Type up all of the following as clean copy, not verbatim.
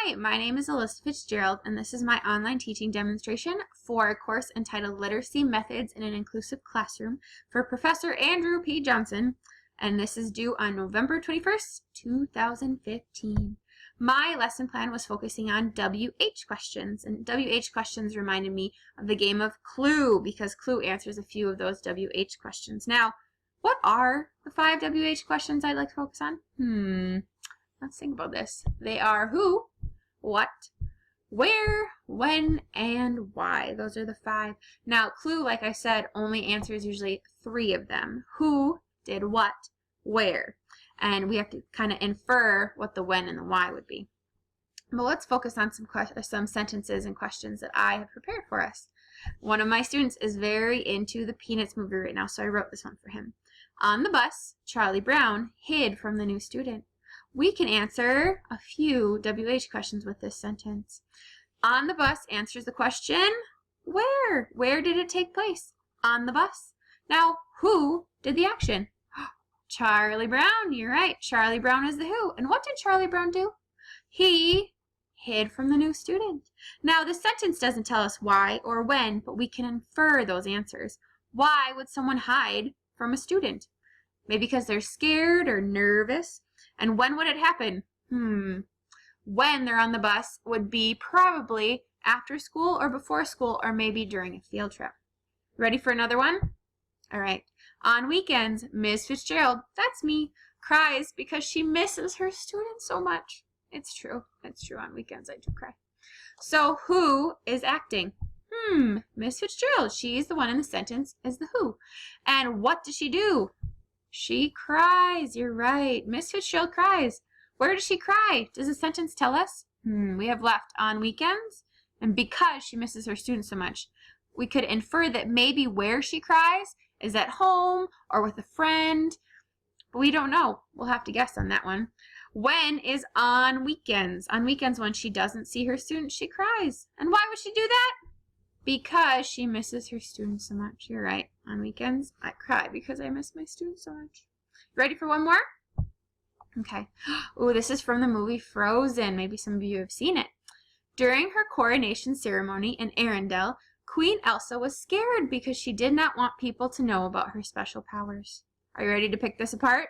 Hi, my name is Alyssa Fitzgerald, and this is my online teaching demonstration for a course entitled Literacy Methods in an Inclusive Classroom for Professor Andrew P. Johnson, and this is due on November 21st, 2015. My lesson plan was focusing on WH questions, and WH questions reminded me of the game of Clue, because Clue answers a few of those WH questions. Now, what are the 5 WH questions I'd like to focus on? Let's think about this. They are who, what, where, when, and why. Those are the 5. Now, Clue, like I said, only answers usually 3 of them. Who did what, where. And we have to kind of infer what the when and the why would be. But let's focus on some sentences and questions that I have prepared for us. One of my students is very into the Peanuts movie right now, so I wrote this one for him. On the bus, Charlie Brown hid from the new student. We can answer a few WH questions with this sentence. On the bus answers the question, where? Where did it take place? On the bus. Now, who did the action? Charlie Brown, you're right. Charlie Brown is the who. And what did Charlie Brown do? He hid from the new student. Now, the sentence doesn't tell us why or when, but we can infer those answers. Why would someone hide from a student? Maybe because they're scared or nervous. And when would it happen? When they're on the bus would be probably after school or before school or maybe during a field trip. Ready for another one? All right. On weekends, Ms. Fitzgerald, that's me, cries because she misses her students so much. It's true. It's true. On weekends, I do cry. So who is acting? Miss Fitzgerald. She's the one in the sentence is the who. And what does she do? She cries. You're right. Miss Fitzgerald cries. Where does she cry? Does the sentence tell us? We have left on weekends. And because she misses her students so much, we could infer that maybe where she cries is at home or with a friend. But we don't know. We'll have to guess on that one. When is on weekends? On weekends when she doesn't see her students, she cries. And why would she do that? Because she misses her students so much. You're right. On weekends, I cry because I miss my students so much. Ready for one more? Okay. Oh, this is from the movie Frozen. Maybe some of you have seen it. During her coronation ceremony in Arendelle, Queen Elsa was scared because she did not want people to know about her special powers. Are you ready to pick this apart?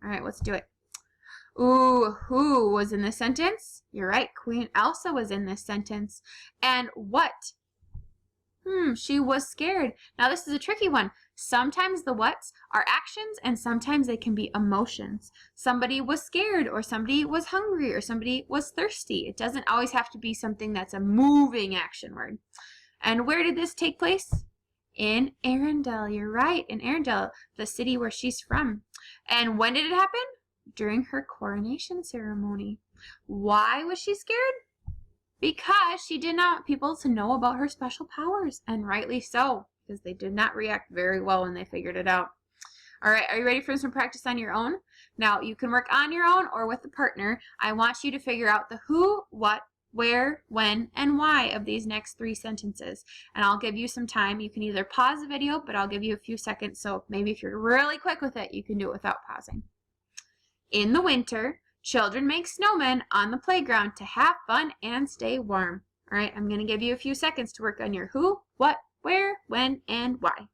All right, let's do it. Ooh, who was in this sentence? You're right. Queen Elsa was in this sentence. And what? She was scared. Now this is a tricky one. Sometimes the whats are actions and sometimes they can be emotions. Somebody was scared or somebody was hungry or somebody was thirsty. It doesn't always have to be something that's a moving action word. And where did this take place? In Arendelle. You're right. In Arendelle, the city where she's from. And when did it happen? During her coronation ceremony. Why was she scared? Because she did not want people to know about her special powers, and rightly so, because they did not react very well when they figured it out. All right, are you ready for some practice on your own? Now, you can work on your own or with a partner. I want you to figure out the who, what, where, when, and why of these next 3 sentences. And I'll give you some time. You can either pause the video, but I'll give you a few seconds, so maybe if you're really quick with it, you can do it without pausing. In the winter, children make snowmen on the playground to have fun and stay warm. All right, I'm going to give you a few seconds to work on your who, what, where, when, and why.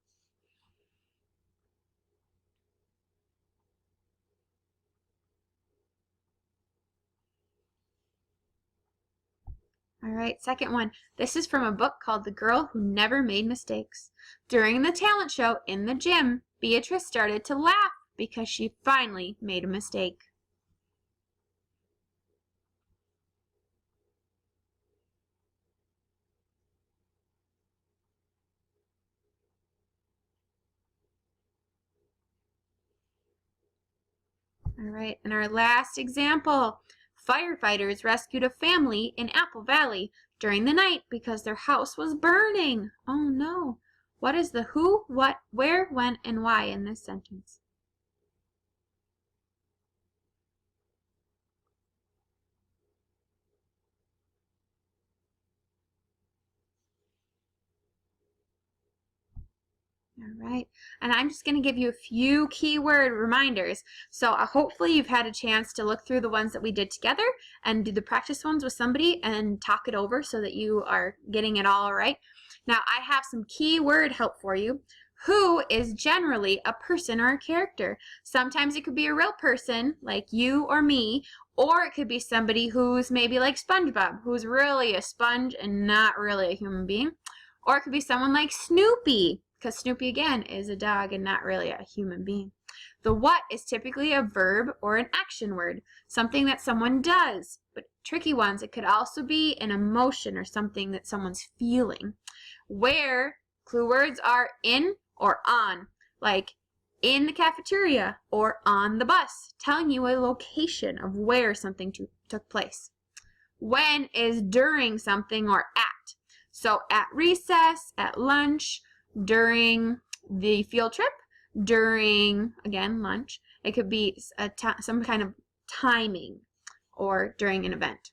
All right, second one. This is from a book called The Girl Who Never Made Mistakes. During the talent show in the gym, Beatrice started to laugh because she finally made a mistake. All right, and our last example. Firefighters rescued a family in Apple Valley during the night because their house was burning. Oh no. What is the who, what, where, when, and why in this sentence? All All right, and I'm just going to give you a few keyword reminders. So hopefully you've had a chance to look through the ones that we did together and do the practice ones with somebody and talk it over so that you are getting it all right. Now I have some keyword help for you. Who is generally a person or a character. Sometimes it could be a real person like you or me, or it could be somebody who's maybe like SpongeBob, who's really a sponge and not really a human being. Or it could be someone like Snoopy, because Snoopy again is a dog and not really a human being. The what is typically a verb or an action word, something that someone does. But tricky ones, it could also be an emotion or something that someone's feeling. Where, clue words are in or on, like in the cafeteria or on the bus, telling you a location of where something took place. When is during something or at. So at recess, at lunch, during the field trip, during, again, lunch. It could be some kind of timing or during an event.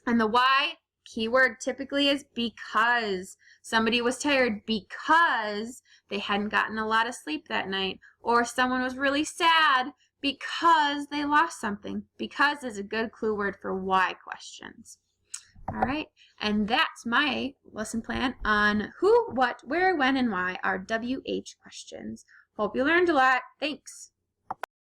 And the why keyword typically is because. Somebody was tired because they hadn't gotten a lot of sleep that night, or someone was really sad because they lost something. Because is a good clue word for why questions. All right, and that's my lesson plan on who, what, where, when, and why are WH questions. Hope you learned a lot. Thanks.